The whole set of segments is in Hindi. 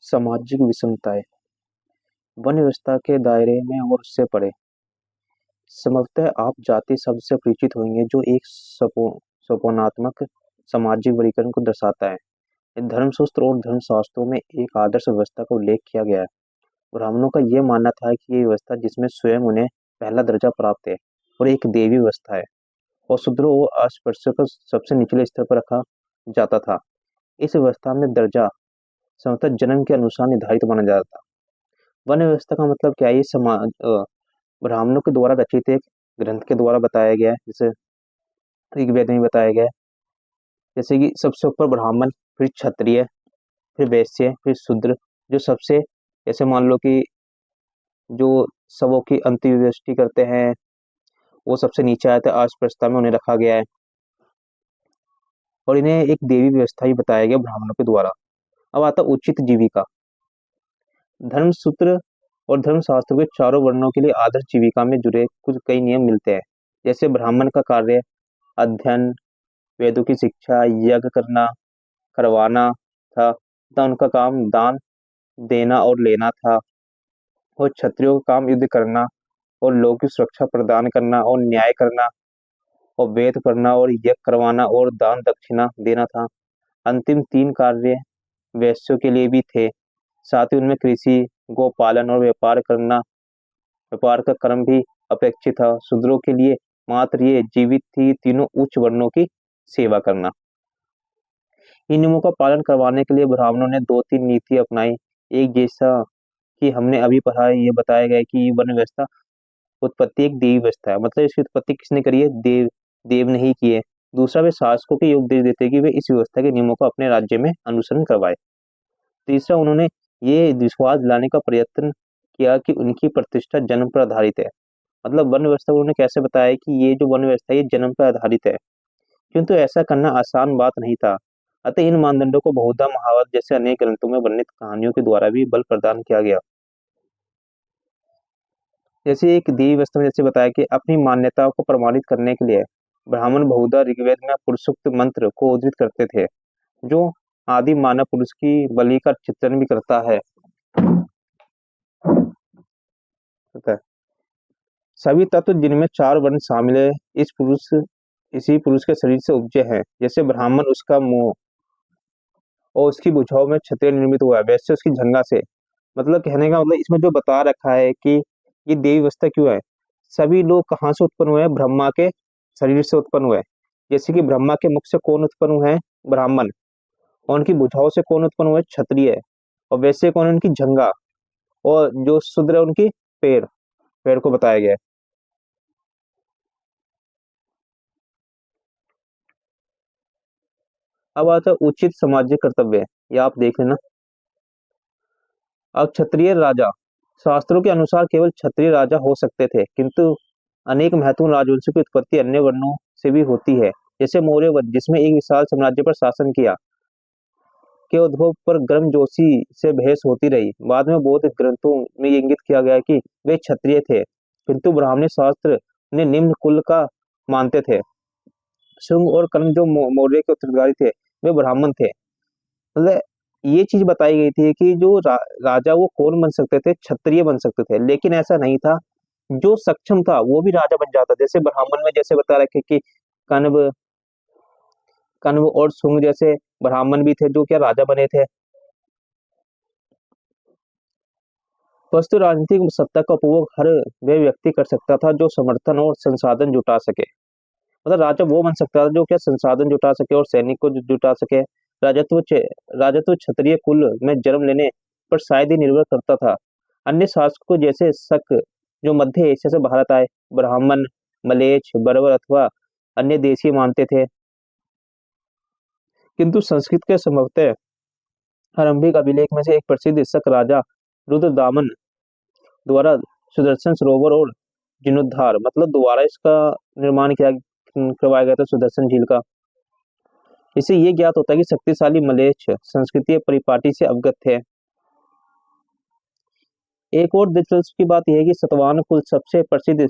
सामाजिक विषमताएं वन व्यवस्था के दायरे में और उससे परे। संभवतः आप जाति शब्द से परिचित होंगे, जो एक सपोनात्मक सामाजिक वर्गीकरण को दर्शाता है। धर्मसूत्र और धर्मशास्त्रों में एक आदर्श व्यवस्था का उल्लेख किया गया है। ब्राह्मणों का यह मानना था कि ये व्यवस्था जिसमें स्वयं उन्हें पहला दर्जा प्राप्त है और एक देवी व्यवस्था है, और शूद्रों और अस्पृश्यों को सबसे निचले स्तर पर रखा जाता था। इस व्यवस्था में दर्जा संभवतः जन्म के अनुसार निर्धारित माना जाता था। वन व्यवस्था का मतलब क्या है? ये समाज ब्राह्मणों के द्वारा रचित एक ग्रंथ के द्वारा बताया गया है, जैसे ऋग्वेद में बताया गया है। जैसे कि सबसे ऊपर ब्राह्मण, फिर क्षत्रिय, फिर वैश्य, फिर शूद्र। जो सबसे, जैसे मान लो कि जो सबों की अंत्येष्टि करते हैं, वो सबसे नीचे आया था, अस्पृश्यता में उन्हें रखा गया है। और इन्हें एक देवी व्यवस्था ही बताया गया ब्राह्मणों के द्वारा। अब आता उचित जीविका। धर्मसूत्र और धर्मशास्त्र के चारों वर्णों के लिए आदर्श जीविका में जुड़े कुछ कई नियम मिलते हैं। जैसे ब्राह्मण का कार्य अध्ययन, वेदों की शिक्षा, यज्ञ करवाना था तथा उनका काम दान देना और लेना था। और क्षत्रियों का काम युद्ध करना और लोगों की सुरक्षा प्रदान करना और न्याय करना और वेद पढ़ना और यज्ञ करवाना और दान दक्षिणा देना था। अंतिम तीन कार्य वैश्यों के लिए भी थे। साथ ही उनमें कृषि, गोपालन और व्यापार का कर्म भी अपेक्षित था। शूद्रों के लिए मात्र ये जीवित थी तीनों उच्च वर्णों की सेवा करना। इन नियमों का पालन करवाने के लिए ब्राह्मणों ने दो तीन नीति अपनाई। एक, जैसा कि हमने अभी पढ़ा है, ये बताया गया है कि वन व्यवस्था उत्पत्ति एक देवी व्यवस्था है। मतलब इसकी उत्पत्ति किसने करी है? देव ने ही की है। दूसरा, वे शासकों के उपदेश देते हैं कि वे इस व्यवस्था के नियमों को अपने राज्य में अनुसरण करवाए। तीसरा, उन्होंने ये विश्वास दिलाने का प्रयत्न किया कि उनकी प्रतिष्ठा जन्म पर आधारित है। मतलब वन व्यवस्था उन्होंने कैसे बताया कि ये जो वन व्यवस्था है ये जन्म पर आधारित है, किंतु ऐसा करना आसान बात नहीं था। अतः इन मानदंडों को बहुधा महाभारत जैसे अनेक ग्रंथों में वर्णित कहानियों के द्वारा भी बल प्रदान किया गया। जैसे एक देवी व्यवस्था में जैसे बताया कि अपनी मान्यताओं को प्रमाणित करने के लिए ब्राह्मण बहुधा ऋग्वेद में पुरुषोक्त मंत्र को उद्धृत करते थे, जो आदि मानव पुरुष की बलि का चित्रण भी करता है। सभी तत्व जिनमें चार वर्ण शामिल है इसी पुरुष के शरीर से उपजे हैं। जैसे ब्राह्मण उसका मुंह और उसकी भुजाओं में क्षत्रिय निर्मित हुआ है, वैसे उसकी जंघा से। मतलब कहने का मतलब इसमें जो बता रखा है कि ये देवी अवस्था क्यों है। सभी लोग कहाँ से उत्पन्न हुए हैं? ब्रह्मा के शरीर से उत्पन्न हुए हैं। जैसे कि ब्रह्मा के मुख से कौन उत्पन्न हुए हैं? ब्राह्मण। और उनकी भुजाओं से कौन उत्पन्न हुए? क्षत्रिय। और वैसे कौन? उनकी जंघा। और जो शूद्र है उनकी पैर, पैर को बताया गया है। अब आता है उचित सामाजिक कर्तव्य। ये आप देख लेना। अब क्षत्रिय राजा, शास्त्रों के अनुसार केवल क्षत्रिय राजा हो सकते थे, किंतु अनेक महत्वपूर्ण राजवंशों की उत्पत्ति अन्य वर्णों से भी होती है। जैसे मौर्य वंश, जिसमें एक विशाल साम्राज्य पर शासन किया, के उद्भव पर गर्मजोशी से बहस होती रही। बाद में बौद्ध ग्रंथों में ये इंगित किया गया कि वे क्षत्रिय थे, किंतु ब्राह्मणी शास्त्र ने निम्न कुल का मानते थे। शुंग और कर्ण जो मौर्य के उत्तराधिकारी थे, वे ब्राह्मण थे। मतलब ये चीज बताई गई थी कि जो राजा वो कौन बन सकते थे? क्षत्रिय बन सकते थे। लेकिन ऐसा नहीं था, जो सक्षम था वो भी राजा बन जाता। जैसे ब्राह्मण में जैसे बता रखे कि कण्व कण्व और शुंग जैसे ब्राह्मण भी थे जो क्या राजा बने थे। वस्तु राजनीतिक सत्ता का उपभोग हर वह व्यक्ति कर सकता था जो समर्थन और संसाधन जुटा सके। मतलब राजा वो बन सकता था जो क्या संसाधन जुटा सके और सैनिक को जुटा सके। राजत्व राजत्व क्षत्रिय कुल में जन्म लेने पर शायद ही निर्भर करता था। अन्य शासकों जैसे शक जो मध्य एशिया से भारत आए, ब्राह्मण, मलेच्छ, बर्बर अथवा अन्य देशी मानते थे। किंतु संस्कृत के संभवतः आरंभिक अभिलेख में से एक प्रसिद्ध शक राजा रुद्रदामन द्वारा सुदर्शन सरोवर और जीर्णोद्धार, मतलब दोबारा इसका निर्माण किया करवाया गया था सुदर्शन झील का। इससे ये ज्ञात होता है कि शक्तिशाली मलेच्छ संस्कृति परिपाटी से अवगत थे। एक और दिलचस्प की बात यह है कि सतवाहन कुल सबसे प्रसिद्ध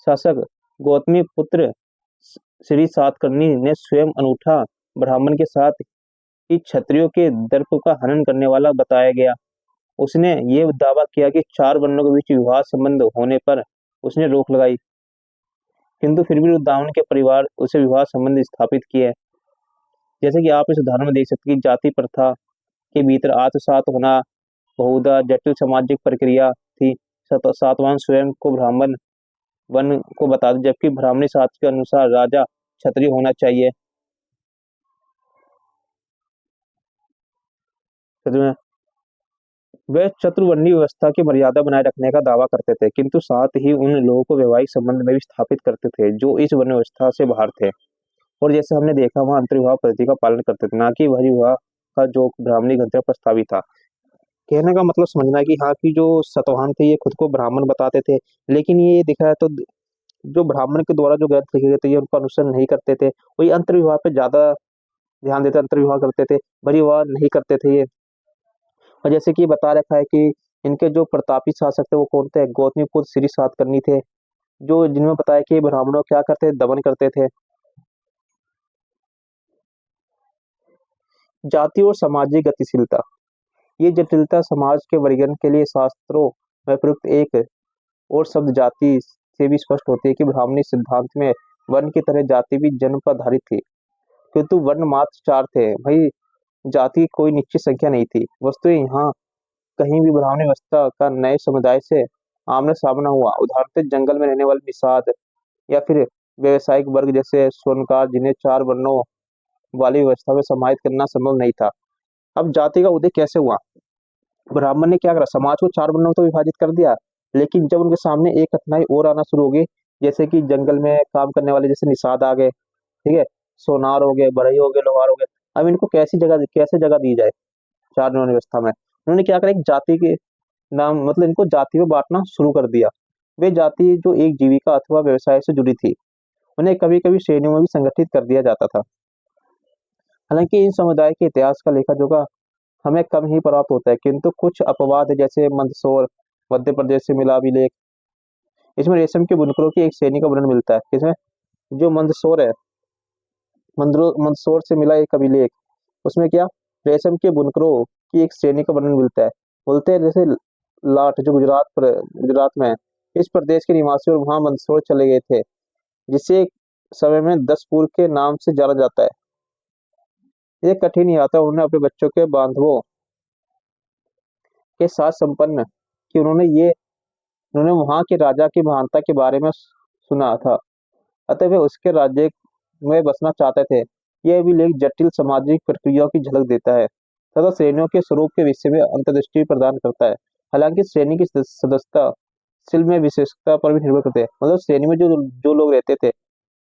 शासक गौतमी पुत्र श्री सातकर्णी ने स्वयं अनूठा ब्राह्मण के साथ कि क्षत्रियों के दर्प का हनन करने वाला बताया गया। उसने ये दावा किया कि चार वर्णों के बीच विवाह संबंध होने पर उसने रोक लगाई, किंतु फिर भी रुद्रावन के परिवार उसे विवाह संबंध स्थापित किए। जैसे कि आप इस उदाहरण में देख सकते हैं कि जाति प्रथा के भीतर आत्मसात होना बहुधा जटिल सामाजिक प्रक्रिया थी। सातवाहन स्वयं को ब्राह्मण वन को बता दे, जबकि ब्राह्मणी शास्त्र के अनुसार राजा क्षत्रिय होना चाहिए। वे चतुर्वर्णीय व्यवस्था की मर्यादा बनाए रखने का दावा करते थे, किंतु साथ ही उन लोगों को वैवाहिक संबंध में भी स्थापित करते थे जो इस वर्ण व्यवस्था से बाहर थे, और जैसे हमने देखा वहां अंतर्विवाह पद्धति का पालन करते थे, ना कि बहिर्विवाह का जो ब्राह्मणी ग्रंथ प्रस्तावित था। कहने का मतलब समझना कि हाँ की जो सतवाहन थे ये खुद को ब्राह्मण बताते थे, लेकिन ये देखा है तो जो ब्राह्मण के द्वारा जो ग्रंथ लिखे गए थे ये उनका अनुसरण नहीं करते थे। वही अंतर्विवाह पे ज्यादा ध्यान देते, अंतर्विवाह करते थे, बहिर्विवाह नहीं करते थे ये। और जैसे कि बता रखा है कि इनके जो प्रतापी शासक थे वो कौन थे, गौतमीपुत्र श्री सातकर्णी थे, जो जिनमें बताया कि ब्राह्मणों क्या करते थे, दमन करते थे। जाति और सामाजिक गतिशीलता, ये जटिलता समाज के वर्गीकरण के लिए शास्त्रों में प्रयुक्त एक और शब्द जाति से भी स्पष्ट होती है कि ब्राह्मणी सिद्धांत में वर्ण की तरह जाति भी जन्म पर आधारित थी, किंतु वर्ण मात्र चार थे, भाई जाति की कोई निश्चित संख्या नहीं थी। वस्तु यहाँ कहीं भी ब्राह्मणी व्यवस्था का नए समुदाय से आमने सामना हुआ, उदाहरण जंगल में रहने वाले निषाद या फिर व्यवसायिक वर्ग जैसे स्वर्णकार, जिन्हें चार वर्णों वाली व्यवस्था में समाहित करना संभव नहीं था। अब जाति का उदय कैसे हुआ? ब्राह्मण ने क्या करा, समाज को चार वर्णों में तो विभाजित कर दिया, लेकिन जब उनके सामने एक कठिनाई और आना शुरू हो गई, जैसे कि जंगल में काम करने वाले जैसे निषाद आ गए, ठीक है, सोनार हो गए, बढ़ई हो गए, लोहार हो गए, अब इनको कैसे जगह दी जाए चार वर्णों व्यवस्था में? उन्होंने क्या करा, एक जाति के नाम मतलब इनको जाति में बांटना शुरू कर दिया। वे जाति जो एक जीविका अथवा व्यवसाय से जुड़ी थी, उन्हें कभी कभी श्रेणियों में भी संगठित कर दिया जाता था। हालांकि इन समुदाय के इतिहास का लेखा जोखा हमें कम ही प्राप्त होता है, किंतु कुछ अपवाद है, जैसे मंदसौर मध्य प्रदेश से मिला अभिलेख, इसमें रेशम के बुनकरों की एक श्रेणी का वर्णन मिलता है। इसमें जो मंदसौर है, मंदसौर से मिला एक अभिलेख, उसमें क्या, रेशम के बुनकरों की एक श्रेणी का वर्णन मिलता है। बोलते हैं जैसे लाट जो गुजरात में है, इस प्रदेश के निवासी और वहां मंदसौर चले गए थे, जिसे एक समय में दसपुर के नाम से जाना जाता है। ये कठिन यात्रा था, उन्होंने अपने बच्चों के बांधवों के साथ संपन्न कि उन्होंने वहां के राजा की महानता के बारे में सुना था, अतः वे उसके राज्य में बसना चाहते थे। यह अभिलेख जटिल सामाजिक प्रक्रियाओं की झलक देता है तथा श्रेणियों के स्वरूप के विषय में अंतर्दृष्टि प्रदान करता है। हालांकि श्रेणी की सदस्यता शिल्प में विशेषता पर भी निर्भर करते हैं, मतलब श्रेणी में जो जो लोग रहते थे,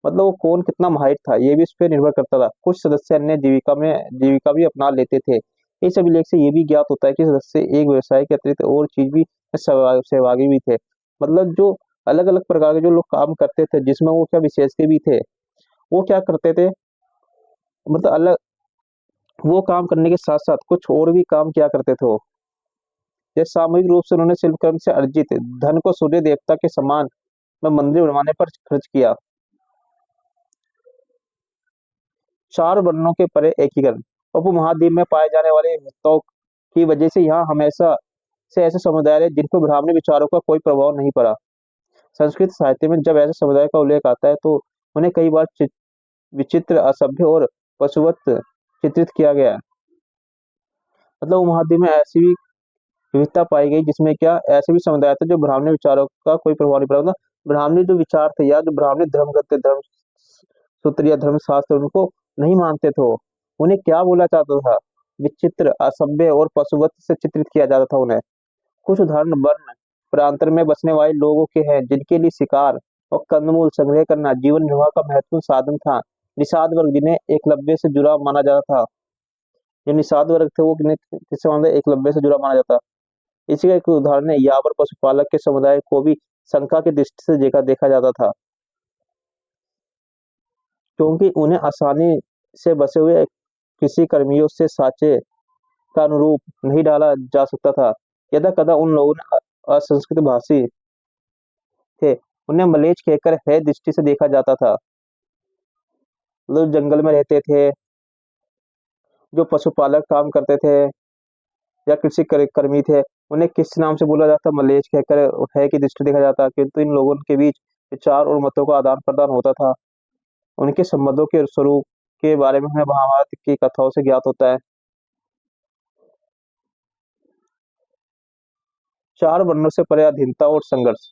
मतलब वो कौन कितना माहिर था ये भी इस पर निर्भर करता था। कुछ सदस्य अन्य जीविका भी अपना लेते थे। इस अभिलेख से ये भी ज्ञात होता है कि सदस्य एक व्यवसाय के अतिरिक्त और चीज भी सहभागी भी थे, मतलब जो अलग अलग प्रकार के जो लोग काम करते थे, जिसमें वो क्या विशेषज्ञ भी थे, वो क्या करते थे, मतलब अलग वो काम करने के साथ साथ कुछ और भी काम किया करते थे वो। जैसे सामूहिक रूप से उन्होंने शिल्प कर्म से अर्जित धन को सूर्य देवता के समान में मंदिर बनवाने पर खर्च किया। चार वर्णों के परे एकीकरण, उपमहाद्वीप में पाए जाने वाले विविधताओं की वजह से यहाँ हमेशा से ऐसे समुदाय रहे जिन पर ब्राह्मणी विचारों का कोई प्रभाव नहीं पड़ा। संस्कृत साहित्य में जब ऐसे समुदाय का उल्लेख आता है तो उन्हें कई बार विचित्र, असभ्य और पशुवत चित्रित किया गया है। मतलब उपमहाद्वीप में ऐसी भी विविधता पाई गई जिसमें क्या ऐसे भी समुदाय थे जो ब्राह्मणी विचारों का कोई प्रभाव नहीं पड़ा, मतलब ब्राह्मणी जो विचार थे या जो ब्राह्मणी धर्म करते, धर्म सूत्र या धर्म शास्त्र उनको नहीं मानते थे। उन्हें क्या बोला जाता था, विचित्र, असभ्य और पशुवत से चित्रित किया जाता था उन्हें। कुछ उदाहरण वर्ण प्रांतर में बसने वाले लोगों के हैं जिनके लिए शिकार और कंदमूल संग्रह करना जीवन निर्वाह का महत्वपूर्ण साधन था। निषाद वर्ग जिन्हें एकलव्य से जुड़ा माना जाता था, जो निषाद वर्ग थे वो किससे माना, एकलव्य से जुड़ा माना जाता। इसी का एक उदाहरण है यावर पशुपालक के समुदाय को भी शंका की दृष्टि से देखा देखा जाता था, क्योंकि उन्हें आसानी से बसे हुए कृषि कर्मियों से साँचे का अनुरूप नहीं डाला जा सकता था। यदा कदा उन लोगों ने असंस्कृत भाषी थे, उन्हें मलेच्छ कहकर है दृष्टि से देखा जाता था। लोग जंगल में रहते थे, जो पशुपालक काम करते थे या कृषि कर्मी थे, उन्हें किस नाम से बोला जाता? मलेच्छ कहकर है की दृष्टि देखा जाता, किंतु इन लोगों के बीच विचार और मतों का आदान प्रदान होता था। उनके संबंधों के स्वरूप के बारे में हमें महाभारत की कथाओं से ज्ञात होता है। चार वर्णों से परे अधीनता और संघर्ष।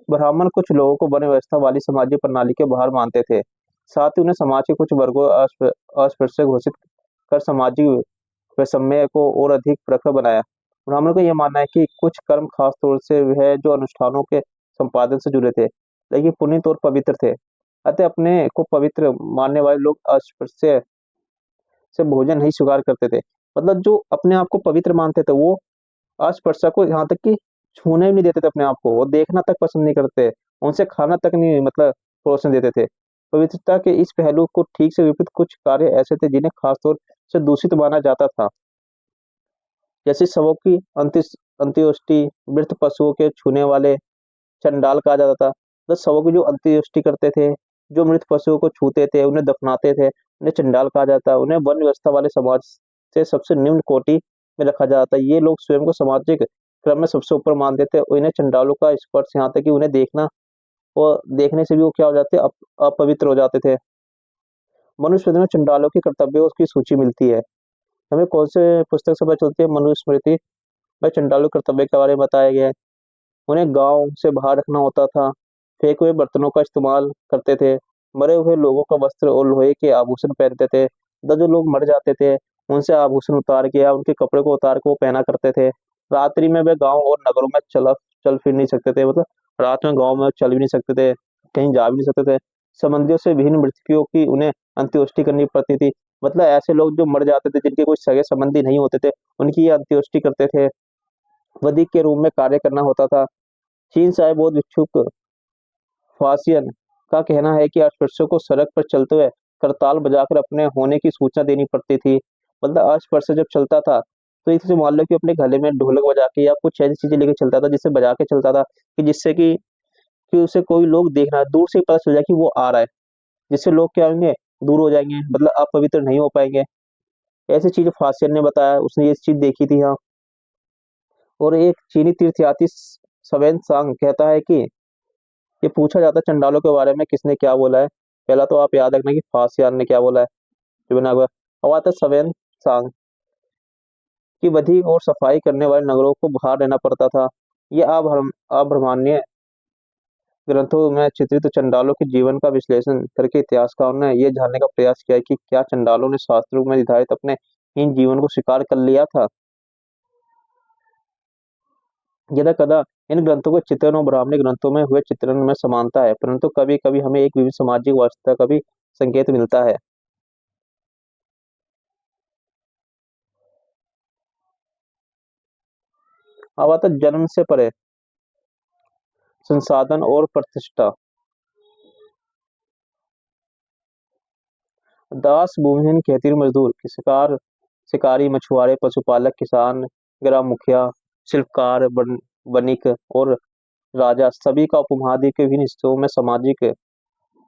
ब्राह्मण कुछ लोगों को वर्ण व्यवस्था वाली सामाजिक प्रणाली के बाहर मानते थे। साथ ही उन्हें समाज के कुछ वर्गों अस्पृश्य घोषित कर सामाजिक वैषम्य को और अधिक प्रखर बनाया। ब्राह्मणों का यह मानना है कि कुछ कर्म खास तौर से वह जो अनुष्ठानों के संपादन से जुड़े थे, लेकिन पुनीत और पवित्र थे। अतः अपने को पवित्र मानने वाले लोग अस्पृश्य से भोजन नहीं स्वीकार करते थे। मतलब जो अपने आप को पवित्र मानते थे वो अस्पृश्य को यहाँ तक कि छूने भी नहीं देते थे अपने आप को, वो देखना तक पसंद नहीं करते, उनसे खाना तक नहीं मतलब परोसने देते थे। पवित्रता के इस पहलू को ठीक से विपरीत कुछ कार्य ऐसे थे जिन्हें खासतौर से दूषित माना जाता था, जैसे शवों की अंत्येष्टि, मृत पशुओं के छूने वाले चंडाल कहा जाता था। तो शवों की जो अंत्येष्टि करते थे, जो मृत पशुओं को छूते थे, उन्हें दफनाते थे, उन्हें चंडाल कहा जाता। उन्हें वन व्यवस्था वाले समाज से सबसे निम्न कोटि में रखा जाता। ये लोग स्वयं को सामाजिक क्रम में सबसे ऊपर मानते थे और इन्हें चंडालों का स्पर्श यहाँ तक कि उन्हें देखना और देखने से भी वो क्या हो जाते, अपवित्र हो जाते थे। मनुस्मृति में चंडालों के कर्तव्यों की सूची मिलती है। हमें कौन से पुस्तक से पता चलती है? मनुस्मृति में चंडालों के कर्तव्य के बारे में बताया गया है। उन्हें गांव से बाहर रखना होता था, फेंके हुए बर्तनों का इस्तेमाल करते थे, मरे हुए लोगों का वस्त्र और लोहे के आभूषण पहनते थे। जो लोग मर जाते थे उनसे आभूषण उतार के या उनके कपड़े को उतार के वो पहना करते थे। रात्रि में वे गांव और नगरों में चल फिर नहीं सकते थे, मतलब रात में गांव में चल भी नहीं सकते थे, कहीं जा भी नहीं सकते थे। संबंधियों से विभिन्न मृतकों की उन्हें अंत्येष्टि करनी पड़ती थी। मतलब ऐसे लोग जो मर जाते थे, जिनके कोई सगे संबंधी नहीं होते थे, उनकी ये अंत्येष्टि करते थे। वधिक के रूप में कार्य करना होता था। चीन से आए बौद्ध भिक्षुक फासियन का कहना है कि अस्पृश्यों को सड़क पर चलते हुए करताल बजाकर अपने होने की सूचना देनी पड़ती थी। मतलब अस्पृश्य जब चलता था तो इसे मान लो कि अपने गले में ढोलक बजा के या कुछ ऐसी चीजें लेके चलता था, जिससे बजा के चलता था कि जिससे कि उसे कोई लोग देखना दूर से ही पता चल जाए कि वो आ रहा है, जिससे लोग क्या होंगे, दूर हो जाएंगे, मतलब अपवित्र नहीं हो पाएंगे। ऐसी चीज फासियन ने बताया, उसने ये चीज देखी थी यहाँ। और एक चीनी तीर्थयात्री सवेन सांग कहता है कि ये पूछा जाता है चंडालों के बारे में किसने क्या बोला है, पहला तो आप याद रखना कि फासियान ने क्या बोला है। जो बना हुआ अब आता है सवेन सांग की बधी और सफाई करने वाले नगरों को बाहर रहना पड़ता था। ये अभ्रमान्य ग्रंथों में चित्रित चंडालों के जीवन का विश्लेषण करके इतिहासकारों ने यह जानने का प्रयास किया है कि क्या चंडालों ने शास्त्रों में निर्धारित अपने इन जीवन को स्वीकार कर लिया था। यदा कदा इन ग्रंथों के चित्रण और ब्राह्मणी ग्रंथों में हुए चित्रण में समानता है, परंतु कभी कभी हमें एक विभिन्न सामाजिक वास्तविकता का भी संकेत मिलता है। अब आता है जन्म से परे संसाधन और प्रतिष्ठा। दास, भूमिहीन, खेतीहर मजदूर, शिकारी, मछुआरे, पशुपालक, किसान, ग्राम मुखिया, शिल्पकार, वणिक और राजा सभी का उपमहाद्वीप के विभिन्न हिस्सों में सामाजिक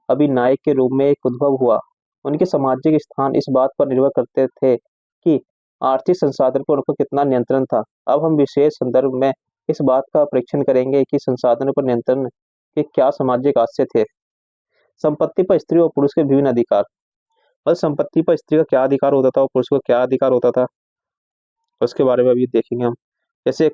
अभिनायक के रूप में एक उद्भव हुआ। उनके सामाजिक स्थान इस बात पर निर्भर करते थे कि आर्थिक संसाधन पर उनका कितना नियंत्रण था। अब हम विशेष संदर्भ में इस बात का परीक्षण करेंगे कि संसाधनों पर नियंत्रण के क्या सामाजिक आशय थे। संपत्ति पर स्त्री और पुरुष के विभिन्न अधिकार। और संपत्ति पर स्त्री का क्या अधिकार होता था और पुरुष को क्या अधिकार होता था, उसके बारे में अभी देखेंगे हम। जैसे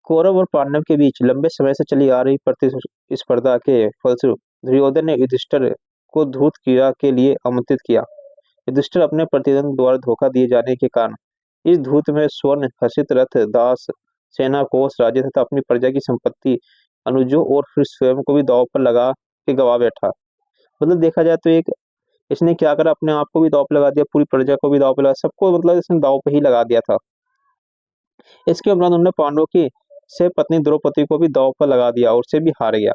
कौरव और पांडव के बीच लंबे समय से चली आ रही प्रतिस्पर्धा के फलस्वरूप दुर्योधन ने युधिष्ठिर को धूत क्रीड़ा के लिए आमंत्रित किया। युधिष्ठिर अपने प्रतिद्वंद द्वारा धोखा दिए जाने के कारण इस धूत में स्वर्ण हर्षित रथ, दास, सेना, कोष, राज्य तथा अपनी प्रजा की संपत्ति, अनुजों और फिर स्वयं को भी दांव पर लगा के गवा बैठा। मतलब देखा जाए तो एक इसने क्या करा, अपने आप को भी दांव पे लगा दिया, पूरी प्रजा को भी दांव पे लगा, सबको मतलब इसने दांव पे ही लगा दिया था। इसके उपरांत उन्होंने पांडवों की से पत्नी द्रौपदी को भी दांव पर लगा दिया और उसे भी हार गया।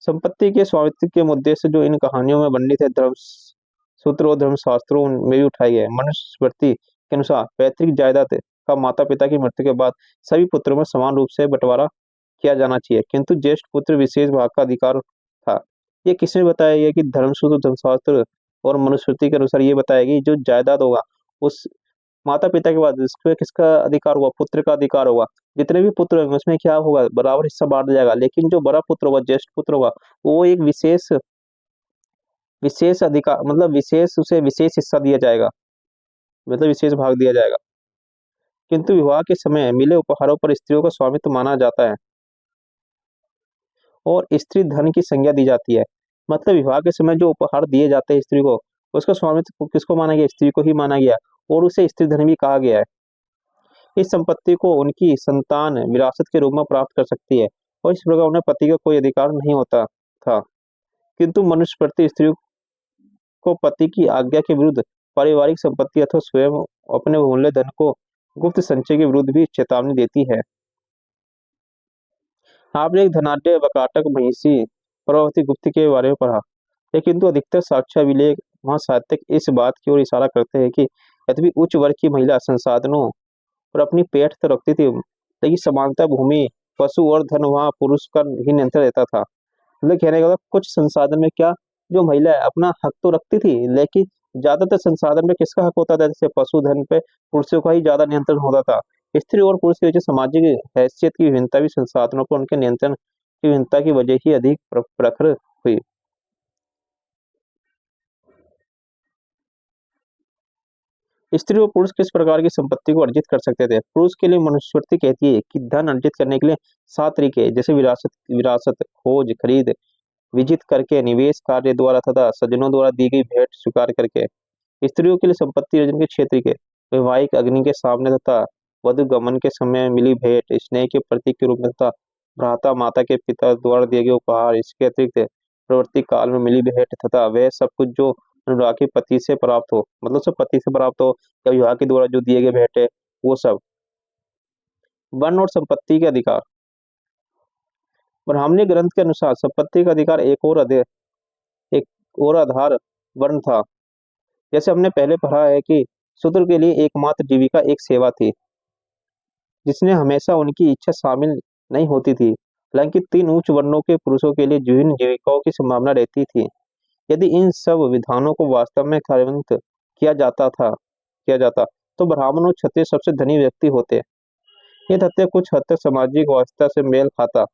संपत्ति के स्वामित्व के मुद्दे से जो इन कहानियों में वर्णित है, धर्म सूत्र और धर्मशास्त्रों में भी उठाई है। मनुस्मृति के अनुसार पैतृक जायदाद का माता पिता की मृत्यु के बाद सभी पुत्रों में समान रूप से बंटवारा किया जाना चाहिए, किंतु ज्येष्ठ पुत्र विशेष भाग का अधिकार था। ये किसने बताया? है कि धर्मसूत्र, धर्मशास्त्र और मनुस्मृति के अनुसार ये बताएगी जो जायदाद होगा उस माता पिता के बाद इसमें किसका अधिकार होगा, पुत्र का अधिकार होगा। जितने भी पुत्र होंगे उसमें क्या होगा, बराबर हिस्सा बांट दिया जाएगा। लेकिन जो बड़ा पुत्र होगा, ज्येष्ठ पुत्र होगा, वो एक विशेष विशेष अधिकार मतलब विशेष उसे विशेष हिस्सा दिया जाएगा, मतलब विशेष भाग दिया जाएगा। किंतु विवाह के समय मिले उपहारों पर स्त्रियों का स्वामित्व माना जाता है और स्त्री धन की संज्ञा दी जाती है। मतलब विवाह के समय जो उपहार दिए जाते हैं स्त्री को, उसका स्वामित्व किसको माना गया, स्त्री को ही माना गया और उसे स्त्री धन भी कहा गया है। इस संपत्ति को उनकी संतान विरासत के रूप में प्राप्त कर सकती है और इस प्रकार उन्हें पति का कोई अधिकार नहीं होता था। किंतु मनुस्मृति स्त्री को पति की आज्ञा के विरुद्ध पारिवारिक संपत्ति अथवा स्वयं अपने बहुमूल्य धन को गुप्त संचय के विरुद्ध भी चेतावनी देती है। आपने एक धनाढ्य वकाटक महिषी प्रभावती गुप्त के बारे में पढ़ा है, किंतु अधिकतर साक्ष्याभिलेख वहाँ साहित्यक इस बात की ओर इशारा करते हैं कि यद्यपि उच्च वर्ग की महिला संसाधनों पर अपनी पेठ तो रखती थी, लेकिन समानता भूमि, पशु और धन वहाँ पुरुष का ही नियंत्रण रहता था। मतलब कहने का मतलब कुछ संसाधन में क्या जो महिला है अपना हक तो रखती थी, लेकिन ज्यादातर संसाधन में किसका हक होता था, जैसे पशुधन पे पुरुषों का ही ज्यादा नियंत्रण होता था। स्त्री और पुरुष के बीच सामाजिक हैसियत की विभिन्नता भी संसाधनों पर उनके नियंत्रण की विभिन्नता की वजह ही अधिक प्रखर हुई। स्त्री और पुरुष किस प्रकार की संपत्ति को अर्जित कर सकते थे। पुरुष के लिए मनुस्मृति कहती है कि धन अर्जित करने के लिए 7 तरीके हैं, जैसे विरासत विरासत खोज, खरीद, विजित करके, निवेश कार्य द्वारा तथा सज्जनों द्वारा दी गई भेंट स्वीकार करके। स्त्रियों के लिए संपत्ति अर्जन के 6 तरीके, वैवाहिक अग्नि के सामने तथा वधु गमन के समय मिली भेंट, स्नेह के प्रतीक के रूप में तथा भ्राता माता के पिता द्वारा दिए गए उपहार। इसके अतिरिक्त प्रवृत्ति काल में मिली भेंट तथा वह सब कुछ जो अनुरागी पति से प्राप्त हो, मतलब सब पति से प्राप्त हो या विवाह के द्वारा जो दिए गए भेंट है वो सब। वर्ण और संपत्ति के अधिकार। ब्राह्मणी ग्रंथ के अनुसार संपत्ति का अधिकार एक और आधार वर्ण था। जैसे हमने पहले पढ़ा है कि शूद्र के लिए एकमात्र जीविका एक सेवा थी, जिसने हमेशा उनकी इच्छा शामिल नहीं होती थी। हालांकि 3 उच्च वर्णों के पुरुषों के लिए विभिन्न जीविकाओं की संभावना रहती थी। यदि इन सब विधानों को वास्तव में कार्यान्वित किया जाता तो ब्राह्मण और क्षत्रिय सबसे धनी व्यक्ति होते। ये तथ्य कुछ हद तक सामाजिक वास्तव से मेल खाता।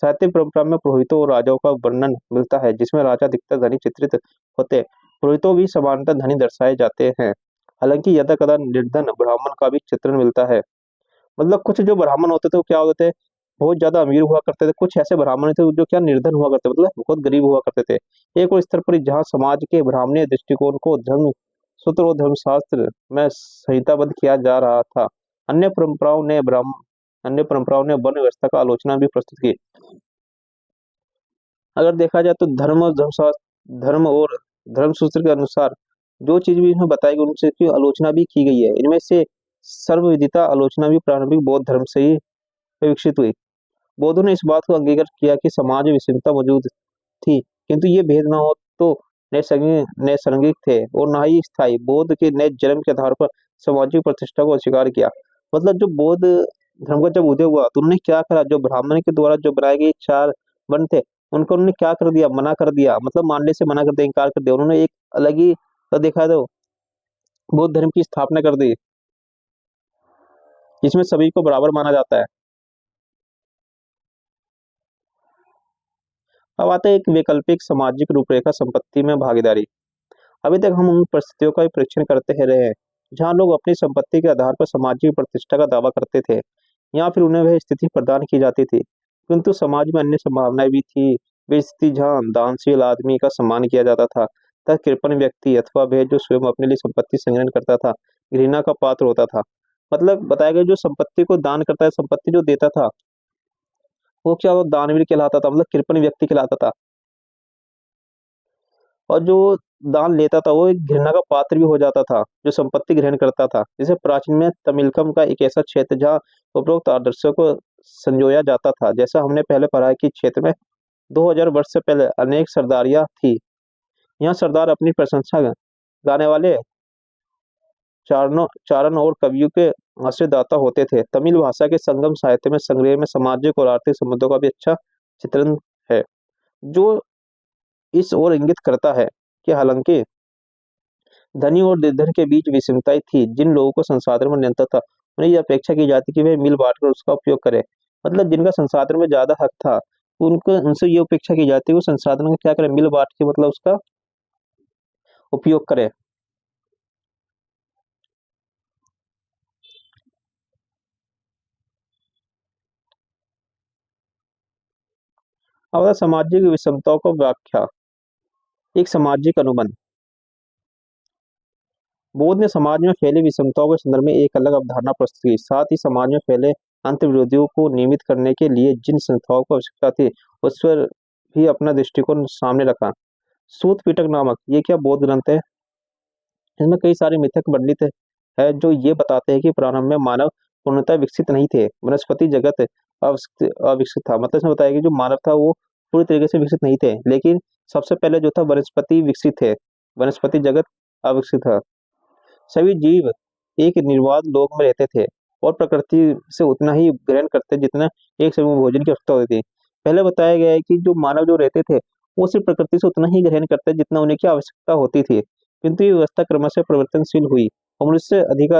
साहित्य परंपरा में पुरोहितों और राजाओं का वर्णन मिलता है, जिसमें राजा अधिकतर धनी चित्रित होते, पुरोहितों भी समानतः धनी दर्शाए जाते हैं। हालांकि यदा कदा निर्धन ब्राह्मण का भी चित्रण मिलता है। मतलब कुछ जो ब्राह्मण होते थे वो क्या होते थे, बहुत ज्यादा अमीर हुआ करते थे, कुछ ऐसे ब्राह्मण थे जो क्या निर्धन हुआ करते, मतलब बहुत गरीब हुआ करते थे। एक और स्तर पर जहाँ समाज के ब्राह्मणीय दृष्टिकोण को धर्म सूत्र और धर्मशास्त्र में संहिताबद्ध किया जा रहा था, अन्य परंपराओं ने वर्ण व्यवस्था का आलोचना भी प्रस्तुत की। अगर देखा जाए तो धर्म और धर्मसूत्र के अनुसार जो चीज भी इसमें बताई गई उनसे की आलोचना भी की गई है। इनमें से सर्वविदिता आलोचना भी प्रारंभिक बौद्ध धर्म से ही विकसित हुई। बौद्धों ने इस बात को अंगीकार किया कि समाज में विषमता मौजूद थी, किंतु ये भेद न हो तो नैसर्गिक थे और न ही स्थायी। बौद्ध के नए जन्म के आधार पर सामाजिक प्रतिष्ठा को अस्वीकार किया। मतलब जो बौद्ध धर्म का जब उदय हुआ तो उन्होंने क्या करा, जो ब्राह्मण के द्वारा जो बनाए गए 4 वर्ण थे उनको उन्होंने क्या कर दिया, मना कर दिया, मतलब मानने से मना कर दिया, इनकार कर दिया। उन्होंने एक अलग ही तो देखा तो बौद्ध धर्म की स्थापना कर दी, जिसमें सभी को बराबर माना जाता है। अब आते हैं एक वैकल्पिक सामाजिक रूपरेखा संपत्ति में भागीदारी। अभी तक हम उन परिस्थितियों का परीक्षण करते रहे हैं जहां लोग अपनी संपत्ति के आधार पर सामाजिक प्रतिष्ठा का दावा करते थे या फिर उन्हें वह स्थिति प्रदान की जाती थी। किंतु समाज में अन्य संभावनाएं भी थी। वे स्थिति जहाँ दानशील आदमी का सम्मान किया जाता था तथा कृपण व्यक्ति अथवा वह जो स्वयं अपने लिए संपत्ति संग्रहण करता था घृणा का पात्र होता था। मतलब बताया गया जो संपत्ति को दान करता है, संपत्ति जो देता था वो क्या, वो दानवीर कहलाता था, मतलब कृपण व्यक्ति कहलाता था। और जो दान लेता था वो एक घृणा का पात्र भी हो जाता था, जो संपत्ति ग्रहण करता था। जैसे प्राचीन में तमिलकम का एक ऐसा क्षेत्र जहाँ उपरोक्त आदर्शों को संजोया जाता था। जैसा हमने पहले पढ़ा है कि क्षेत्र में 2000 वर्ष से पहले अनेक सरदारियां थी। यहाँ सरदार अपनी प्रशंसा गाने वाले चारण और कवियों के आश्रयदाता होते थे। तमिल भाषा के संगम साहित्य में संग्रह में सामाजिक और आर्थिक संबंधों का भी अच्छा चित्रण है, जो इस ओर इंगित करता है कि हालांकि धनी और निर्धन के बीच विषमताएं थी। जिन लोगों को संसाधन में नियंत्रण था, उन्हें ये अपेक्षा की जाती कि वे मिल बांट कर उसका उपयोग करें। मतलब जिनका संसाधन में ज्यादा हक था, उनको उनसे ये अपेक्षा की जाती है वो संसाधन का क्या करें, मिल बांट के मतलब उसका उपयोग करें। अब आता है सामाजिक विषमताओं को व्याख्या। एक सामाजिक अनुबंध। बोध ने समाज में फैली विषमताओं के संदर्भ में एक अलग अवधारणा प्रस्तुत की। साथ ही समाज में फैले अंतर्विरोधियों को नियमित करने के लिए जिन संस्थाओं की आवश्यकता थी, उस पर भी अपना दृष्टिकोण सामने रखा। सूत पिटक नामक ये क्या बौद्ध ग्रंथ है। इसमें कई सारे मिथक वर्णित है जो ये बताते हैं कि प्रारंभ में मानव पूर्णतः विकसित नहीं थे। वनस्पति जगत अविकसित था। मतलब इसमें बताया कि जो मानव था वो पूरी तरीके से विकसित नहीं थे, लेकिन सबसे पहले जो था वनस्पति विकसित थे। वनस्पति जगत अविकसित था। सभी जीव एक निर्बाध लोक में रहते थे और प्रकृति से उतना ही ग्रहण करते जितना एक समय में भोजन की आवश्यकता होती थी। पहले बताया गया है कि जो मानव जो रहते थे वो सिर्फ प्रकृति से उतना ही ग्रहण करते जितना उन्हें की आवश्यकता होती थी, किंतु ये व्यवस्था क्रमशः परिवर्तनशील हुई और मनुष्य अधिक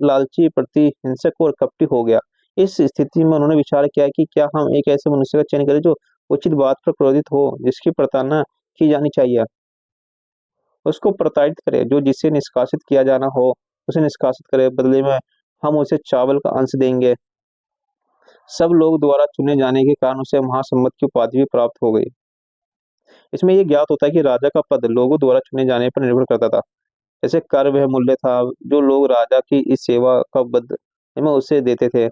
लालची, प्रतिहिंसक और कपटी हो गया। इस स्थिति में उन्होंने विचार किया कि क्या हम एक ऐसे मनुष्य का चयन करें जो उचित बात पर क्रोधित हो, जिसकी प्रताड़ना की जानी चाहिए, उसको प्रताड़ित करे, जो जिसे निष्कासित किया जाना हो उसे निष्कासित करे, बदले में हम उसे चावल का अंश देंगे। सब लोग द्वारा चुने जाने के कारण उसे महासम्मत की उपाधि भी प्राप्त हो गई। इसमें यह ज्ञात होता है कि राजा का पद लोगों द्वारा चुने जाने पर निर्भर करता था। जैसे कर वह मूल्य था जो लोग राजा की इस सेवा का बदले में उसे देते थे।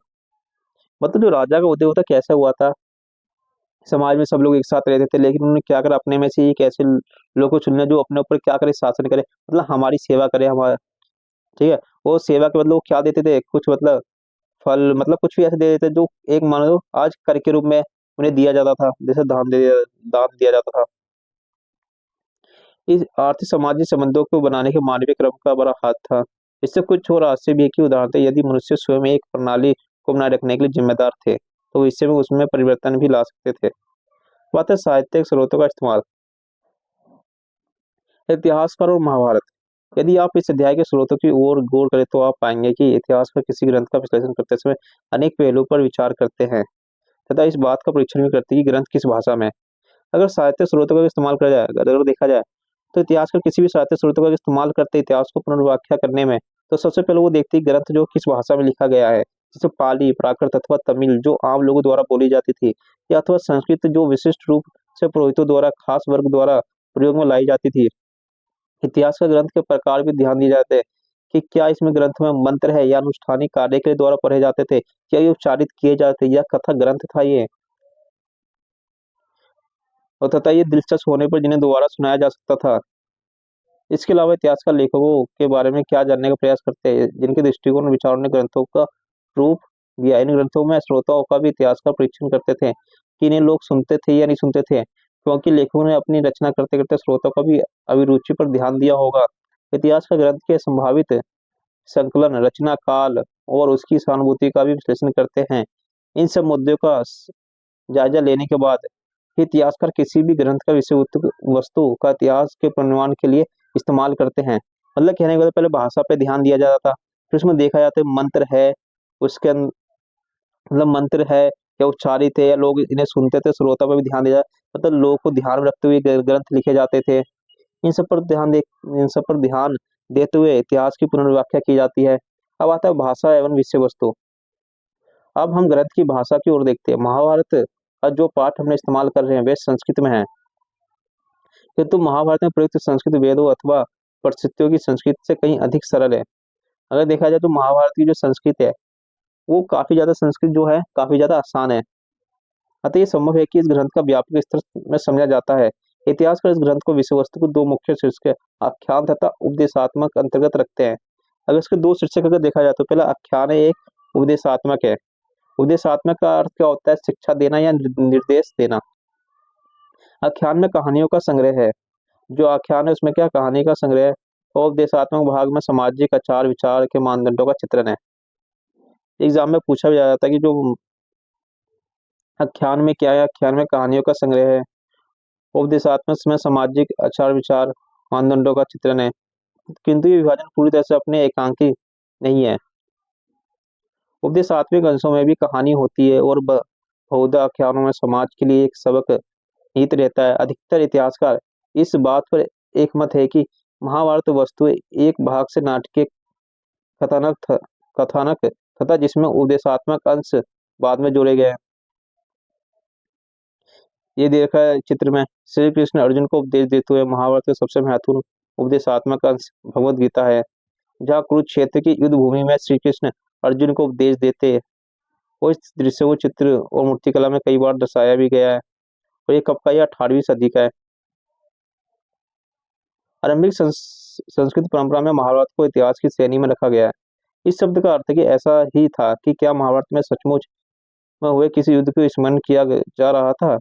मतलब जो राजा का उदय होता कैसा हुआ था, समाज में सब लोग एक साथ रहते थे, लेकिन उन्होंने क्या करा, अपने में से एक ऐसे लोग को चुनना जो अपने ऊपर क्या करे, शासन करे, मतलब हमारी सेवा करे, हमारा ठीक है। वो सेवा के बदले वो क्या देते थे, कुछ मतलब फल, मतलब कुछ भी ऐसे दे देते जो एक मान लो आज कर के रूप में उन्हें दिया जाता था, जैसे दान दिया जाता था। इस आर्थिक सामाजिक संबंधों को बनाने के मानवीय क्रम का बड़ा हाथ था। इससे कुछ और हास्य भी है कि उदाहरण यदि मनुष्य स्वयं एक प्रणाली को बनाए रखने के लिए जिम्मेदार थे तो इससे में उसमें परिवर्तन भी ला सकते थे। बात है साहित्यिक स्रोतों का इस्तेमाल। इतिहासकार और महाभारत। यदि आप इस अध्याय के स्रोतों की ओर गौर करें तो आप पाएंगे कि इतिहासकार किसी ग्रंथ का विश्लेषण करते समय अनेक पहलुओं पर विचार करते हैं तथा इस बात का परीक्षण भी करते हैं कि ग्रंथ किस भाषा में। अगर साहित्य स्रोतों का इस्तेमाल करा जाए, अगर देखा जाए तो इतिहासकार किसी भी साहित्य स्रोतों का इस्तेमाल करते इतिहास को पुनर्व्याख्या करने में, तो सबसे पहले वो देखते हैं ग्रंथ जो किस भाषा में लिखा गया है, जैसे पाली, प्राकृत अथवा तमिल जो आम लोगों द्वारा बोली जाती थी, या अथवा संस्कृत जो विशिष्ट रूप से पुरोहितों द्वारा खास वर्ग द्वारा प्रयोग में लाई जाती थी। इतिहास का ग्रंथ के प्रकार भी ध्यान दिए जाते हैं कि क्या इसमें ग्रंथ में मंत्र है या अनुष्ठानिक कार्य के द्वारा पढ़े जाते थे, क्या ये उच्चारित किए जाते या कथा ग्रंथ था ये, और तथा ये दिलचस्प होने पर जिन्हें दोबारा सुनाया जा सकता था। इसके अलावा इतिहासकार लेखकों के बारे में क्या जानने का प्रयास करते हैं, जिनके दृष्टिकोण और विचारों ने ग्रंथों का रूप दिया। इन ग्रंथों में श्रोताओं का भी इतिहास का परीक्षण करते थे कि इन्हें लोग सुनते थे या नहीं सुनते थे, क्योंकि लेखकों ने अपनी रचना करते करते श्रोताओं का भी अभिरुचि पर ध्यान दिया होगा। इतिहास का ग्रंथ के संभावित संकलन, रचना काल और उसकी सहानुभूति का भी विश्लेषण करते हैं। इन सब मुद्दों का जायजा लेने के बाद इतिहासकार किसी भी ग्रंथ का विषय वस्तु का इतिहास के परिमाण के लिए इस्तेमाल करते हैं। मतलब कहने का पहले भाषा पे ध्यान दिया जाता था, फिर उसमें देखा जाता है मंत्र है, उसके मतलब मंत्र है या उच्चारित है या लोग इन्हें सुनते थे, श्रोता पर भी ध्यान दिया जाता, मतलब लोगों को ध्यान में रखते हुए ग्रंथ लिखे जाते थे। इन सब पर ध्यान देते हुए इतिहास की पुनर्व्याख्या की जाती है। अब आता है भाषा एवं विषय वस्तु। अब हम ग्रंथ की भाषा की ओर देखते हैं। महाभारत का जो पाठ हमने इस्तेमाल कर रहे हैं वे संस्कृत में है, किंतु महाभारत में प्रयुक्त संस्कृत वेदों अथवा परिस्थितियों की संस्कृत से कहीं अधिक सरल है। अगर देखा जाए तो महाभारत की जो संस्कृत है वो काफी ज्यादा, संस्कृत जो है काफी ज्यादा आसान है। अतः ये संभव है कि इस ग्रंथ का व्यापक स्तर में समझा जाता है। इतिहासकार इस ग्रंथ को विषय वस्तु को दो मुख्य शीर्षक आख्यान तथा उपदेशात्मक अंतर्गत रखते हैं। अगर इसके दो शीर्षक अगर देखा जाए तो पहला आख्यान है, एक उपदेशात्मक है। उपदेशात्मक का अर्थ क्या होता है, शिक्षा देना या निर्देश देना। आख्यान में कहानियों का संग्रह है, जो आख्यान है उसमें क्या कहानी का संग्रह है। और उपदेशात्मक भाग में सामाजिक आचार विचार के मानदंडों का चित्रण है। एग्जाम में पूछा भी जाता है कि जो आख्यान में क्या है, आख्यान में कहानियों का संग्रह है, उपदेशात्मक में सामाजिक आचार विचार मानदंडों का चित्रण है। किंतु ये विभाजन पूरी तरह से अपने एकांकी नहीं है। उपदेशात्मक अंशों में भी कहानी होती है और बहुधा आख्यानों में समाज के लिए एक सबक निहित रहता है। अधिकतर इतिहासकार इस बात पर एकमत है कि महाभारत वस्तु एक भाग से नाटकीय कथानक तथा जिसमें उपदेशात्मक अंश बाद में जोड़े गए हैं। ये देखा है चित्र में, श्री कृष्ण अर्जुन को उपदेश देते हुए महाभारत का सबसे महत्वपूर्ण उपदेशात्मक अंश भगवत गीता है, जहाँ कुरुक्षेत्र की युद्ध भूमि में श्री कृष्ण अर्जुन को उपदेश देते हैं और इस दृश्य को चित्र और मूर्तिकला में कई बार दर्शाया भी गया है। और ये कब का, यह 18वीं सदी का है। आरंभिक संस्कृत परंपरा में महाभारत को इतिहास की श्रेणी में रखा गया है। इस शब्द का अर्थ कि ऐसा ही था कि क्या महाभारत में सचमुच में हुए किसी युद्ध को स्मरण किया जा रहा था।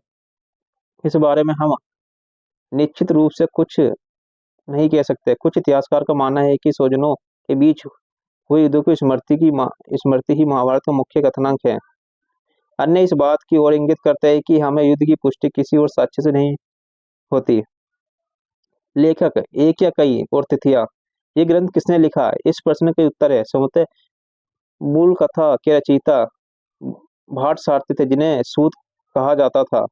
इस बारे में हम निश्चित रूप से कुछ नहीं कह सकते। कुछ इतिहासकार का मानना है कि स्वजनों के बीच हुए युद्धों की स्मृति ही महाभारत का मुख्य कथनांक है। अन्य इस बात की ओर इंगित करते हैं कि हमें युद्ध की पुष्टि किसी और साक्ष्य से नहीं होती। लेखक एक या कई और तिथियां, ये ग्रंथ किसने लिखा, इस प्रश्न का उत्तर है स्वतः मूल कथा के रचयिता भाट सारथी थे, जिन्हें सूत कहा जाता था।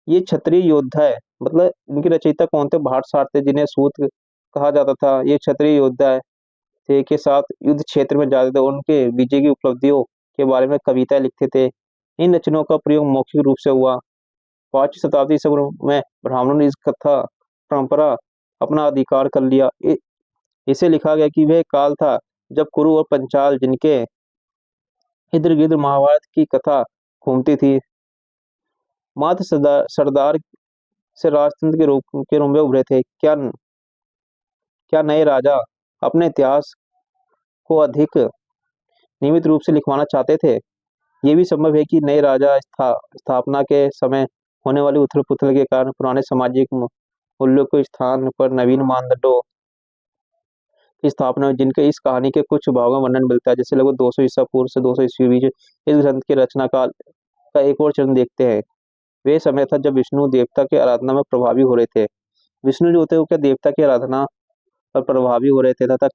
ये क्षत्रिय योद्धा है, मतलब इनके रचयिता कौन थे, भाट सारथी जिन्हें सूत कहा जाता था। ये क्षत्रिय योद्धा थे के साथ युद्ध क्षेत्र में जाते थे, उनके विजय की उपलब्धियों के बारे में कविताएं लिखते थे। इन रचनाओं का प्रयोग मौखिक रूप से हुआ। 5वीं शताब्दी ईसा पूर्व में ब्राह्मणों ने इस कथा परंपरा अपना अधिकार कर लिया। इसे लिखा गया कि वह काल था जब कुरु और पंचाल, जिनके इर्द गिर्द महाभारत की कथा घूमती थी, मात्र सरदार से राजतंत्र के रूप में उभरे थे। क्या नए राजा अपने इतिहास को अधिक नियमित रूप से लिखवाना चाहते थे। ये भी संभव है कि नए राजा स्थापना के समय होने वाली उथल पुथल के कारण पुराने सामाजिक मूल्यों के स्थान पर नवीन मानदंडों की स्थापना हुई, जिनके इस कहानी के कुछ भागों में वर्णन मिलता है। जैसे लगभग 200 ईसा पूर्व से 200 ईस्वी बीच इस ग्रंथ के रचना काल का एक और चरण देखते हैं। वे समय था जब विष्णु देवता की आराधना में प्रभावी हो रहे थे। विष्णु जो होते हैं वो क्या देवता की आराधना पर प्रभावी हो रहे थे, तथा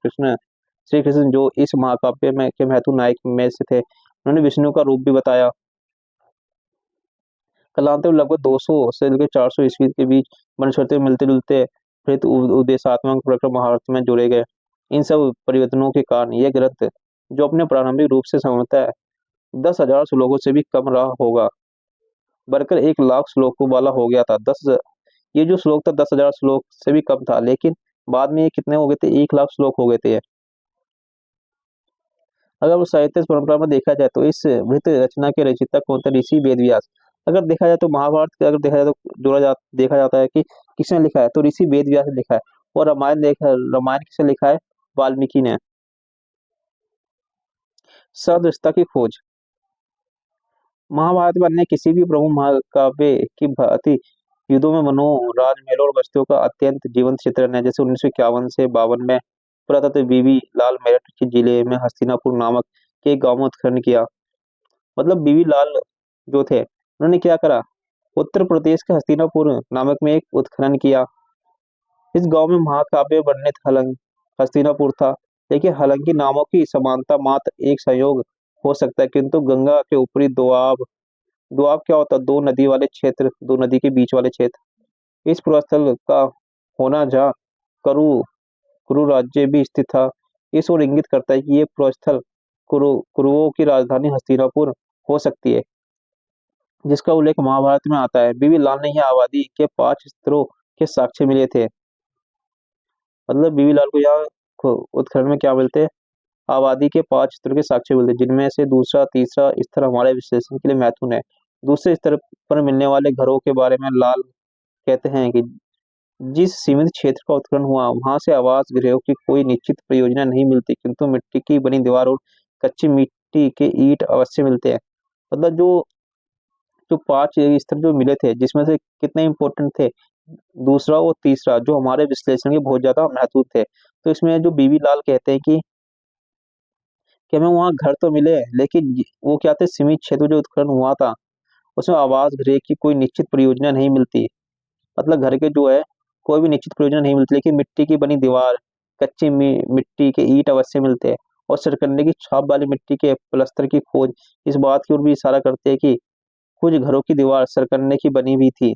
श्री कृष्ण जो इस महाकाव्य में के महत्व नायक में से थे, उन्होंने विष्णु का रूप भी बताया। कालांतर लगभग 200 से लेकर 400 ईस्वी के बीच वनस्पति मिलते जुलते फिर उद्देशात्मक प्रकरण महाभारत में जोड़े गए। इन सब परिवर्तनों के कारण यह ग्रंथ, जो अपने प्रारंभिक रूप से संभवतः 10,000 श्लोकों से भी कम रहा होगा, बढ़कर 1,00,000 श्लोकों वाला हो गया था। ये जो श्लोक था 10,000 श्लोक से भी कम था, लेकिन बाद में ये कितने हो गए थे, 1,00,000 श्लोक हो गए थे। अगर साहित्य परंपरा में देखा जाए तो इस वृत्त रचना के रचयिता कौन थे, ऋषि वेदव्यास। अगर देखा जाए तो महाभारत का अगर देखा जाता है कि किसने लिखा है, तो ऋषि वेदव्यास ने लिखा है। और रामायण किसने लिखा है, वाल्मीकि ने। सदृशता की खोज। महाभारत में अन्य किसी भी प्रमुख महाकाव्य की भांति युद्धों में वनों, राजमहलों और बस्तियों का अत्यंत जीवंत चित्रण है। जैसे 1951 से 52 में पुरातत्व बीबी लाल मेरठ के जिले में हस्तिनापुर नामक के गांव में उत्खनन किया। मतलब बीबी लाल जो थे, उन्होंने क्या करा, उत्तर प्रदेश के हस्तिनापुर नामक में एक उत्खनन किया। इस गांव में महाकाव्य वर्णित हस्तिनापुर था, लेकिन हालांकि नामों की समानता मात्र एक संयोग हो सकता है, किंतु गंगा के ऊपरी दोआब दोआब क्या होता है, दो नदी वाले क्षेत्र, दो नदी के बीच वाले क्षेत्र, इस पुरास्थल का होना जहाँ करु कुरु राज्य भी स्थित था, इस ओर इंगित करता है कि ये पुरास्थल कुरुओं की राजधानी हस्तिनापुर हो सकती है, जिसका उल्लेख महाभारत में आता है। बीबी लाल ने यहाँ आबादी के 5 स्तरों के साक्ष्य मिले थे। मतलब बीबी लाल को यहाँ उत्खनन में क्या मिलते हैं, आबादी के 5 स्तरों के साक्ष्य मिलते हैं, जिनमें से दूसरा तीसरा स्तर हमारे विश्लेषण के लिए महत्वपूर्ण है। दूसरे स्तर पर मिलने वाले घरों के बारे में लाल कहते हैं कि जिस सीमित क्षेत्र का उत्खनन हुआ वहां से आवास गृहों की कोई निश्चित परियोजना नहीं मिलती, किंतु मिट्टी की बनी दीवार और कच्ची मिट्टी के ईंट अवश्य मिलते हैं। मतलब जो जो 5 स्तर जो मिले थे, जिसमें से कितने इंपॉर्टेंट थे, दूसरा और तीसरा, जो हमारे विश्लेषण के बहुत ज्यादा महत्वपूर्ण थे। तो इसमें जो बीबी लाल कहते हैं कि हमें वहाँ घर तो मिले, लेकिन वो क्या थे, सीमित क्षेत्र जो उत्खनन हुआ था उसमें आवास गृह की कोई निश्चित परियोजना नहीं मिलती। मतलब घर के जो है कोई भी निश्चित परियोजना नहीं मिलती, लेकिन मिट्टी की बनी दीवार, कच्ची मिट्टी के ईंट अवश्य मिलते हैं। और सरकंडे की छाप वाली मिट्टी के प्लस्तर की खोज इस बात की ओर भी इशारा करते हैं कि कुछ घरों की दीवार सरकंडे की बनी हुई थी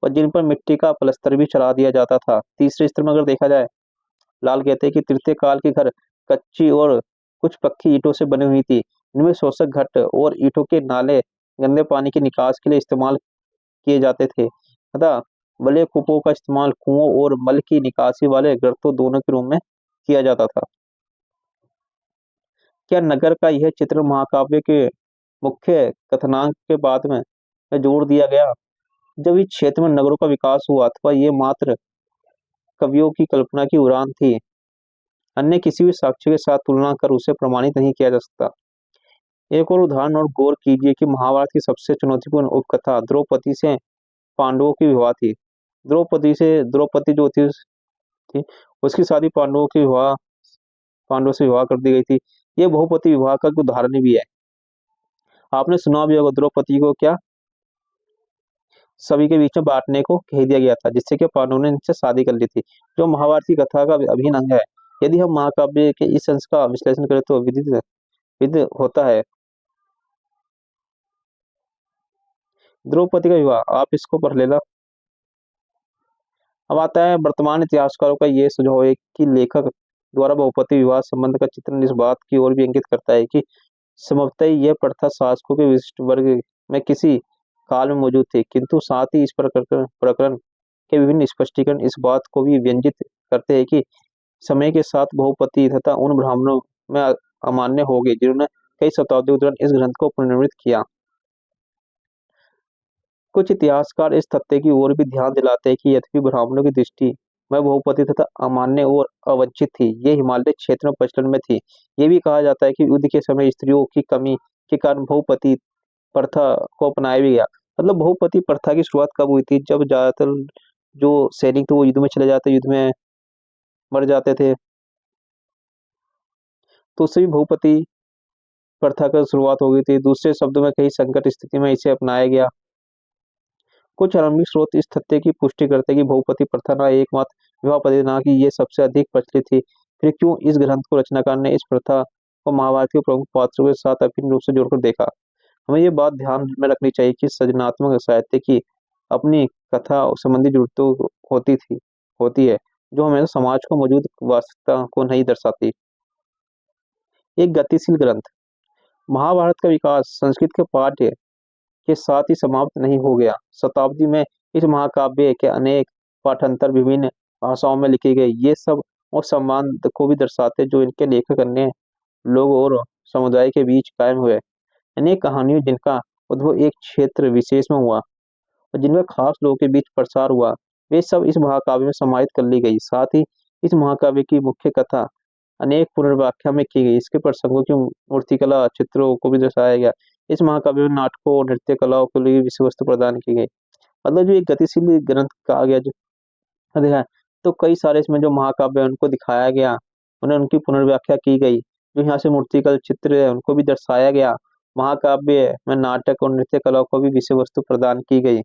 और जिन पर मिट्टी का प्लस्तर भी चढ़ा दिया जाता था। तीसरे स्तर में अगर देखा जाए, लाल कहते हैं कि तृतीय काल के घर कच्ची और कुछ पक्की ईंटों से बनी हुई थी। इनमें शोषक घट और ईंटों के नाले गंदे पानी के निकास के लिए इस्तेमाल किए जाते थे तथा बड़े कूपों का इस्तेमाल कुओं और मल की निकासी वाले गर्तों दोनों के रूप में किया जाता था। क्या नगर का यह चित्र महाकाव्य के मुख्य कथनांक के बाद में जोड़ दिया गया? जब इस क्षेत्र में नगरों का विकास हुआ अथवा ये मात्र कवियों की कल्पना की उड़ान थी, अन्य किसी भी साक्ष्य के साथ तुलना कर उसे प्रमाणित नहीं किया जा सकता। एक और उदाहरण और गौर कीजिए कि महाभारत की सबसे चुनौतीपूर्ण उपकथा द्रौपदी से पांडवों की विवाह थी। द्रौपदी जो थी उसकी शादी पांडवों से विवाह कर दी गई थी। ये बहुपति विवाह का एक उदाहरण भी है। आपने सुना भी होगा, द्रौपदी को क्या सभी के बीच में बांटने को कह दिया गया था, जिससे कि पांडवों ने इनसे शादी कर ली थी, जो महाभारत की कथा का अभिन्न अंग है। यदि हम महाकाव्य के इस अंश का विश्लेषण करें तो विधि होता है। द्रौपदी का विवाह, आप इसको पढ़ लेना। अब आता है वर्तमान इतिहासकारों का ये सुझाव है कि लेखक द्वारा बहुपति विवाह संबंध का चित्रण इस बात की ओर भी इंगित करता है कि संभवतः यह प्रथा शासकों के विशिष्ट वर्ग में किसी काल में मौजूद थी, किंतु साथ ही इस प्रकरण के विभिन्न स्पष्टीकरण इस बात को भी व्यंजित करते हैं कि समय के साथ बहुपति तथा उन ब्राह्मणों में अमान्य हो गए जिन्होंने कई शताब्दियों के दौरान इस ग्रंथ को पुनर्निर्मित किया। कुछ इतिहासकार इस तथ्य की ओर भी ध्यान दिलाते हैं कि यद्यपि ब्राह्मणों की दृष्टि में बहुपति तथा अमान्य और अवंचित थी, ये हिमालय क्षेत्र में प्रचलन में थी। ये भी कहा जाता है कि युद्ध के समय स्त्रियों की कमी के कारण बहुपति प्रथा को अपनाया भी गया। मतलब बहुपति प्रथा की शुरुआत कब हुई थी? जब ज्यादातर जो सैनिक थे वो युद्ध में चले जाते, युद्ध में मर जाते थे, तो उससे भी बहुपति प्रथा का शुरुआत हो गई थी। दूसरे शब्दों में कई संकट स्थिति में इसे अपनाया गया। कुछ आरंभिक स्रोत इस तथ्य की पुष्टि करते हैं कि बहुपति प्रथा न एकमात्र विवाह पद्धति न कि ये सबसे अधिक प्रचलित थी। फिर क्यों इस ग्रंथ को रचनाकार ने इस प्रथा को महाभारत के प्रमुख पात्रों के साथ अभिन्न रूप से जोड़कर देखा? हमें ये बात ध्यान में रखनी चाहिए कि सृजनात्मक साहित्य की अपनी कथा संबंधी जरूरतों होती है, जो हमें समाज को मौजूद वास्तविकता को नहीं दर्शाती। एक गतिशील ग्रंथ, महाभारत का विकास संस्कृत के पाठ्य के साथ ही समाप्त नहीं हो गया। शताब्दी में इस महाकाव्य के अनेक पाठांतर विभिन्न भाषाओं में लिखे गए। ये सब और संबंध को भी दर्शाते जो इनके लेखक अन्य लोगों और समुदाय के बीच कायम हुए। अनेक कहानियों जिनका उद्भव एक क्षेत्र विशेष में हुआ और जिनका खास लोगों के बीच प्रसार हुआ, वे सब इस महाकाव्य में समाहित कर ली गई। साथ ही इस महाकाव्य की मुख्य कथा अनेक पुनर्व्याख्या में की गई। इसके प्रसंगों की मूर्तिकला चित्रों को भी दर्शाया गया। इस महाकाव्य में नाटकों और नृत्य कलाओं के लिए विषय वस्तु प्रदान की गई। मतलब जो एक गतिशील ग्रंथ कहा गया, जो देखा है, तो कई सारे इसमें जो महाकाव्य है उनको दिखाया गया, उन्हें उनकी पुनर्व्याख्या की गई। जो यहाँ से मूर्तिकल चित्र है उनको भी दर्शाया गया। महाकाव्य में नाटक और नृत्य कलाओं को भी विषय वस्तु प्रदान की गई।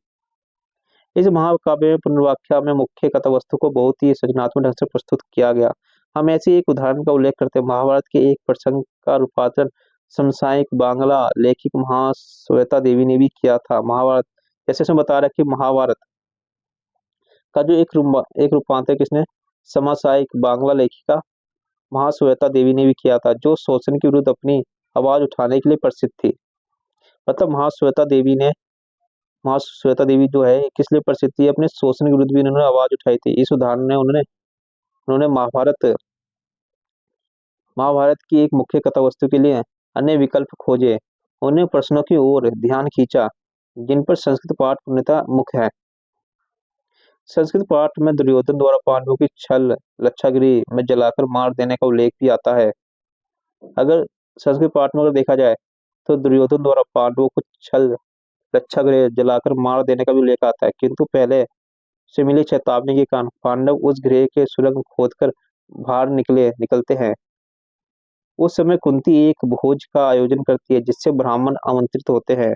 इस महाकाव्य में पुनर्व्याख्या में मुख्य कथा वस्तु को बहुत ही सृजनात्मक ढंग से प्रस्तुत किया गया। हम ऐसे एक उदाहरण का उल्लेख करते हैं। महाभारत के एक प्रसंग का रूपांतरण समसामयिक बांग्ला लेखिक महाश्वेता देवी ने भी किया था। महाभारत, जैसे इसमें बता रहा है कि महाभारत का जो एक रूपांतर किसने, समसामयिक बांग्ला लेखिका महाश्वेता देवी ने भी किया था, जो शोषण के विरुद्ध अपनी आवाज उठाने के लिए प्रसिद्ध थी। मतलब महाश्वेता देवी जो है किस लिए प्रसिद्ध थी? अपने शोषण के विरुद्ध भी उन्होंने आवाज उठाई थी। इस उदाहरण में उन्होंने महाभारत की एक मुख्य कथा वस्तु के लिए अन्य विकल्प खोजे, उन्हें प्रश्नों की ओर ध्यान खींचा जिन पर संस्कृत पाठ पूर्णतः मुख्य है। संस्कृत पाठ में दुर्योधन द्वारा पांडवों की छल लच्छागृह में जलाकर मार देने का उल्लेख भी आता है। अगर संस्कृत पाठ में अगर देखा जाए तो दुर्योधन द्वारा पांडवों को छल लच्छागृह जलाकर मार देने का भी उल्लेख आता है, किंतु पहले से मिली चेतावनी के कारण पांडव उस गृह के सुरंग खोदकर बाहर निकलते हैं। उस समय कुंती एक भोज का आयोजन करती है जिससे ब्राह्मण आमंत्रित होते हैं,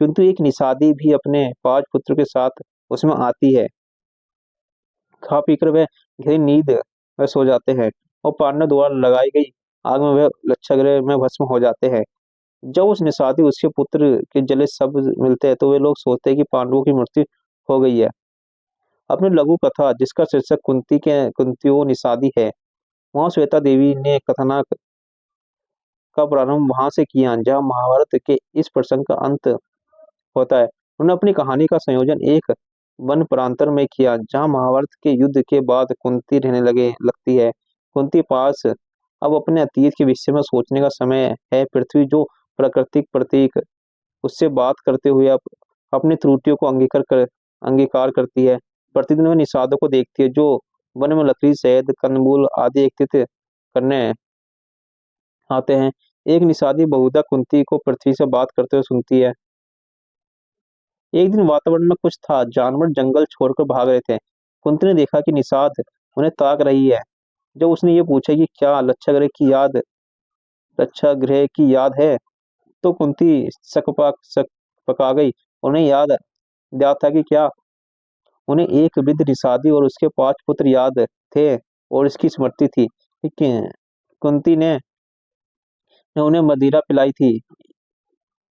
किंतु एक निषादी भी अपने 5 पुत्रों के साथ उसमें आती है। खा पीकर वह गहरी नींद में सो जाते हैं और पांडव द्वारा लगाई गई आग में वह लच्छागृह में भस्म हो जाते हैं। जब उस निषादी उसके पुत्र के जले शब्द मिलते हैं तो वे लोग सोचते हैं कि पांडवों की मृत्यु हो गई है। अपनी लघु कथा जिसका शीर्षक कुंतियों निषादी है, वहाँ श्वेता देवी ने कथानक का प्रारंभ वहां से किया जहाँ महाभारत के इस प्रसंग का अंत होता है। उन्होंने अपनी कहानी का संयोजन एक वन प्रांतर में किया जहाँ महाभारत के युद्ध के बाद कुंती रहने लगती है। कुंती पास अब अपने अतीत के विषय में सोचने का समय है। पृथ्वी जो प्राकृतिक प्रतीक उससे बात करते हुए अब अपनी त्रुटियों को अंगीकार करती है। प्रतिदिन वह निषादों को देखती है जो वन में लकड़ी, शहद, कंदमूल आदि एकत्रित करने आते हैं। एक निषादी बहुधा कुंती को पृथ्वी से बात करते हुए सुनती है। एक दिन वातावरण में कुछ था, जानवर जंगल छोड़कर भाग रहे थे। कुंती ने देखा कि निषाद उन्हें ताक रही है। जब उसने ये पूछा कि क्या लच्छागृह की याद है, तो कुंती शक पका गई। उन्हें याद था कि क्या उन्हें एक वृद्ध निषादी और उसके 5 पुत्र याद थे और इसकी स्मृति थी कि कुंती ने उन्हें मदिरा पिलाई थी,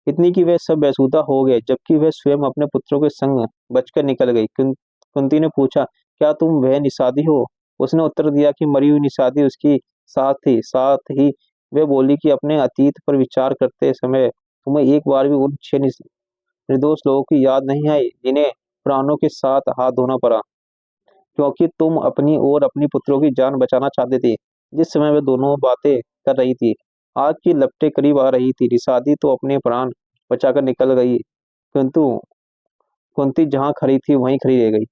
इतनी कि वे सब बेसुधा हो गए जबकि वह स्वयं अपने पुत्रों के संग बचकर निकल गई। कुंती ने पूछा, क्या तुम वह निषादी हो? उसने उत्तर दिया कि मरी हुई निषादी उसकी साथ थी। साथ ही वे बोली कि अपने अतीत पर विचार करते समय तुम्हें एक बार भी उन 6 निर्दोष लोगों की याद नहीं आई जिन्हें प्राणों के साथ हाथ धोना पड़ा, क्योंकि तुम अपनी और अपनी पुत्रों की जान बचाना चाहते थे। जिस समय वे दोनों बातें कर रही थी, आग की लपटें करीब आ रही थी। रिसादी तो अपने प्राण बचाकर निकल गई, किंतु कुंती जहां खड़ी थी वहीं खड़ी रह गई।